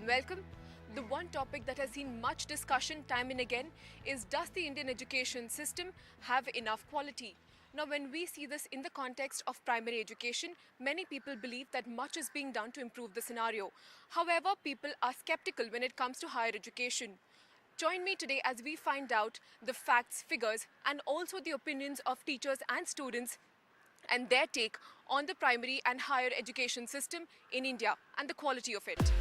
and welcome. The one topic that has seen much discussion time and again is, does the Indian education system have enough quality? Now, when we see this in the context of primary education, many people believe that much is being done to improve the scenario. However, people are skeptical when it comes to higher education. Join me today as we find out the facts, figures, and also the opinions of teachers and students and their take on the primary and higher education system in India and the quality of it.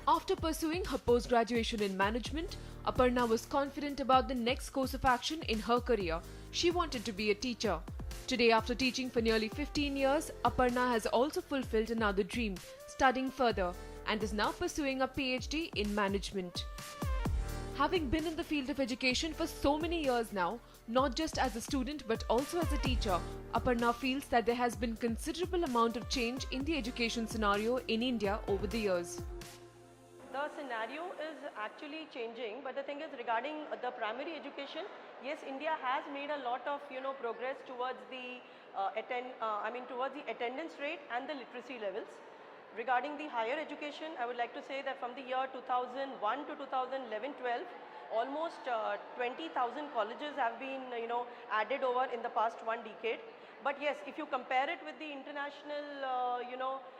After pursuing her post-graduation in management, Aparna was confident about the next course of action in her career. She wanted to be a teacher. Today, after teaching for nearly 15 years, Aparna has also fulfilled another dream, studying further, and is now pursuing a PhD in management. Having been in the field of education for so many years now, not just as a student but also as a teacher, Aparna feels that there has been considerable amount of change in the education scenario in India over the years. The scenario is actually changing, but the thing is, regarding the primary education, yes, India has made a lot of progress towards the towards the attendance rate and the literacy levels. Regarding the higher education, I would like to say that from the year 2001 to 2011-12, almost 20,000 colleges have been added over in the past one decade. But yes, if you compare it with the international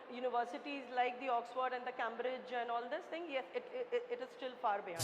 universities like the Oxford and the Cambridge and all this thing, yes, it is still far behind.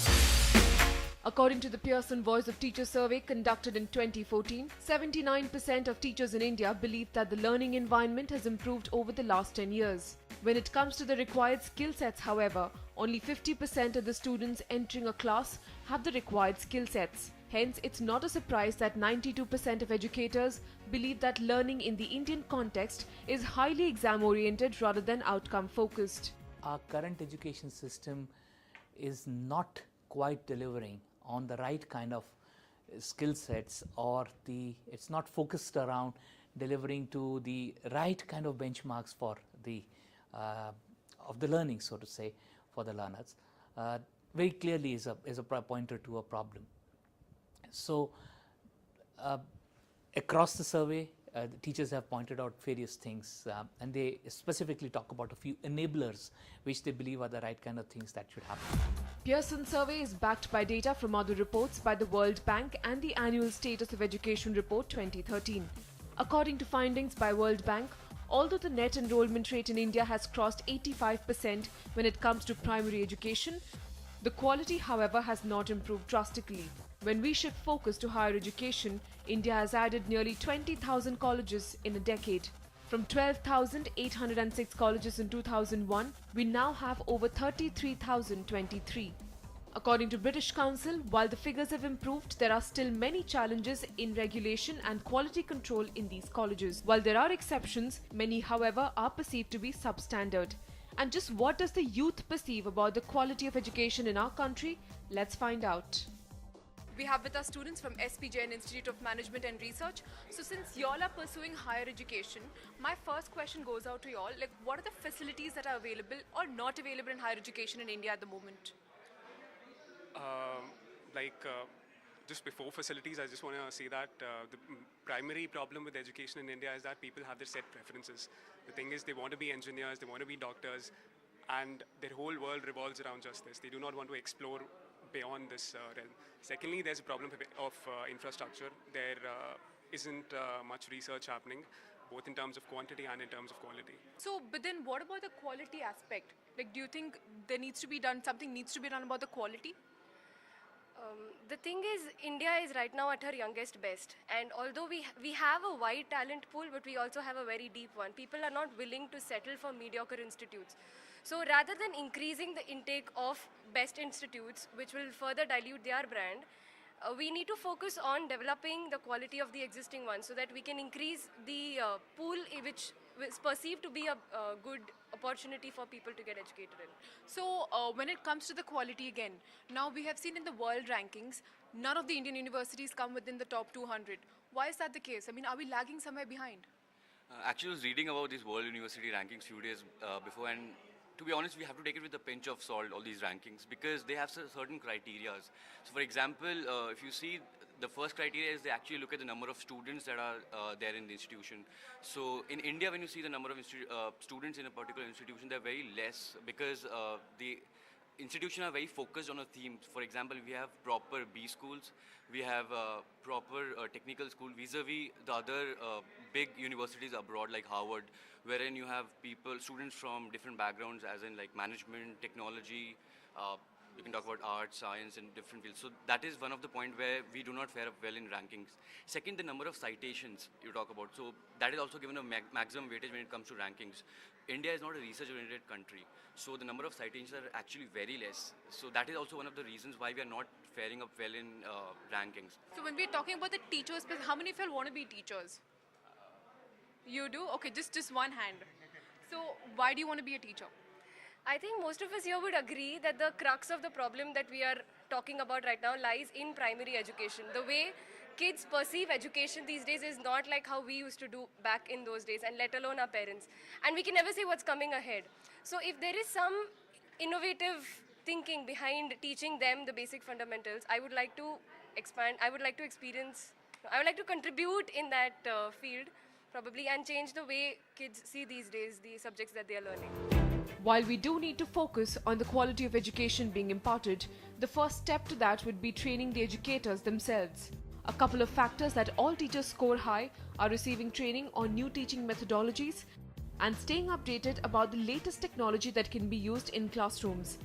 According to the Pearson Voice of Teachers survey conducted in 2014, 79% of teachers in India believe that the learning environment has improved over the last 10 years. When it comes to the required skill sets, however, only 50% of the students entering a class have the required skill sets. Hence, it's not a surprise that 92% of educators believe that learning in the Indian context is highly exam-oriented rather than outcome-focused. Our current education system is not quite delivering on the right kind of skill sets, or it's not focused around delivering to the right kind of benchmarks for the of the learning, so to say, for the learners. Very clearly is a pointer to a problem. So across the survey, the teachers have pointed out various things, and they specifically talk about a few enablers which they believe are the right kind of things that should happen. Pearson survey is backed by data from other reports by the World Bank and the Annual Status of Education Report 2013. According to findings by World Bank, although the net enrollment rate in India has crossed 85% when it comes to primary education, the quality, however, has not improved drastically. When we shift focus to higher education, India has added nearly 20,000 colleges in a decade. From 12,806 colleges in 2001, we now have over 33,023. According to British Council, while the figures have improved, there are still many challenges in regulation and quality control in these colleges. While there are exceptions, many, however, are perceived to be substandard. And just what does the youth perceive about the quality of education in our country? Let's find out. We have with us students from SP Jain Institute of Management and Research. So since y'all are pursuing higher education, my first question goes out to y'all. Like, what are the facilities that are available or not available in higher education in India at the moment? Just before facilities, I just want to say that the primary problem with education in India is that people have their set preferences. The thing is, they want to be engineers, they want to be doctors, and their whole world revolves around just this. They do not want to explore beyond this realm. Secondly, there's a problem of infrastructure. There isn't much research happening, both in terms of quantity and in terms of quality. So, but then what about the quality aspect? Like, do you think something needs to be done about the quality? The thing is, India is right now at her youngest best, and although we have a wide talent pool, but we also have a very deep one. People are not willing to settle for mediocre institutes. So rather than increasing the intake of best institutes, which will further dilute their brand, we need to focus on developing the quality of the existing ones so that we can increase the pool which is perceived to be a good opportunity for people to get educated in. So, when it comes to the quality again, now we have seen in the world rankings, none of the Indian universities come within the top 200. Why is that the case? I mean, are we lagging somewhere behind? Actually, I was reading about these world university rankings few days before, and to be honest, we have to take it with a pinch of salt, all these rankings, because they have certain criteria. So, for example, if you see the first criteria is they actually look at the number of students that are there in the institution. So in India, when you see the number of students in a particular institution, they're very less because the institutions are very focused on a theme. For example, we have proper B schools, we have proper technical school vis-a-vis the other big universities abroad like Harvard, wherein you have students from different backgrounds as in like management, technology, you can talk about arts, science, and different fields. So that is one of the point where we do not fare up well in rankings. Second, the number of citations you talk about. So that is also given a maximum weightage when it comes to rankings. India is not a research-oriented country, so the number of citations are actually very less. So that is also one of the reasons why we are not faring up well in rankings. So when we're talking about the teachers, how many of you want to be teachers? You do? Okay, just one hand. So why do you want to be a teacher? I think most of us here would agree that the crux of the problem that we are talking about right now lies in primary education. The way kids perceive education these days is not like how we used to do back in those days, and let alone our parents. And we can never say what's coming ahead. So if there is some innovative thinking behind teaching them the basic fundamentals, I would like to expand, I would like to contribute in that field probably, and change the way kids see these days the subjects that they are learning. While we do need to focus on the quality of education being imparted, the first step to that would be training the educators themselves. A couple of factors that all teachers score high are receiving training on new teaching methodologies and staying updated about the latest technology that can be used in classrooms.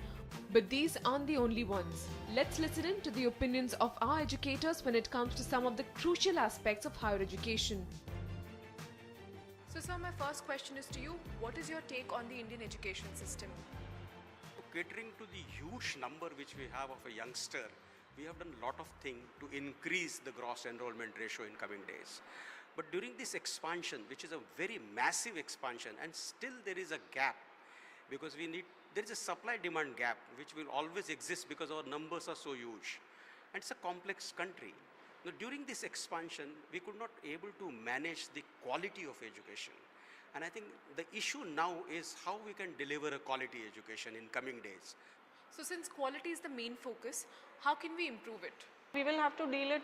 But these aren't the only ones. Let's listen in to the opinions of our educators when it comes to some of the crucial aspects of higher education. So sir, my first question is to you. What is your take on the Indian education system? Catering to the huge number which we have of a youngster, we have done a lot of things to increase the gross enrollment ratio in coming days. But during this expansion, which is a very massive expansion, and still there is a gap, because there is a supply-demand gap which will always exist because our numbers are so huge. And it's a complex country. Now, during this expansion, we could not able to manage the quality of education. And I think the issue now is how we can deliver a quality education in coming days. So since quality is the main focus, how can we improve it? We will have to deal it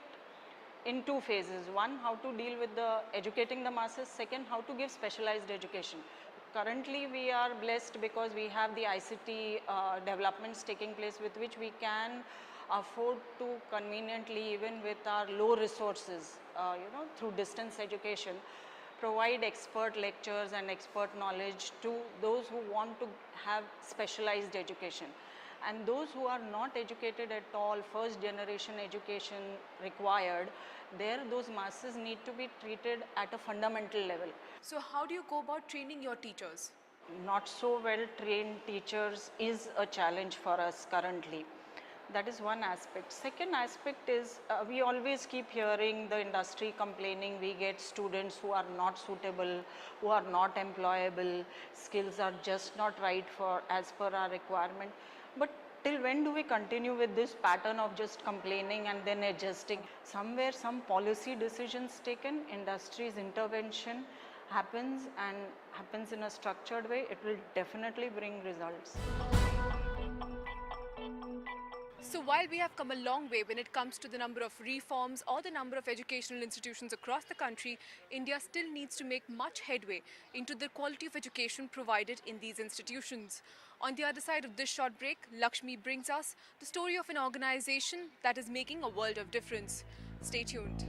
in two phases. One, how to deal with the educating the masses. Second, how to give specialized education. Currently, we are blessed because we have the ICT developments taking place with which we can afford to conveniently, even with our low resources, through distance education, provide expert lectures and expert knowledge to those who want to have specialized education. And those who are not educated at all, first generation education required, those masses need to be treated at a fundamental level. So how do you go about training your teachers? Not so well trained teachers is a challenge for us currently. That is one aspect. Second aspect is we always keep hearing the industry complaining we get students who are not suitable, who are not employable, skills are just not right for as per our requirement. But till when do we continue with this pattern of just complaining and then adjusting? Somewhere some policy decisions taken, industry's intervention happens and happens in a structured way, it will definitely bring results. So while we have come a long way when it comes to the number of reforms or the number of educational institutions across the country, India still needs to make much headway into the quality of education provided in these institutions. On the other side of this short break, Lakshmi brings us the story of an organization that is making a world of difference. Stay tuned.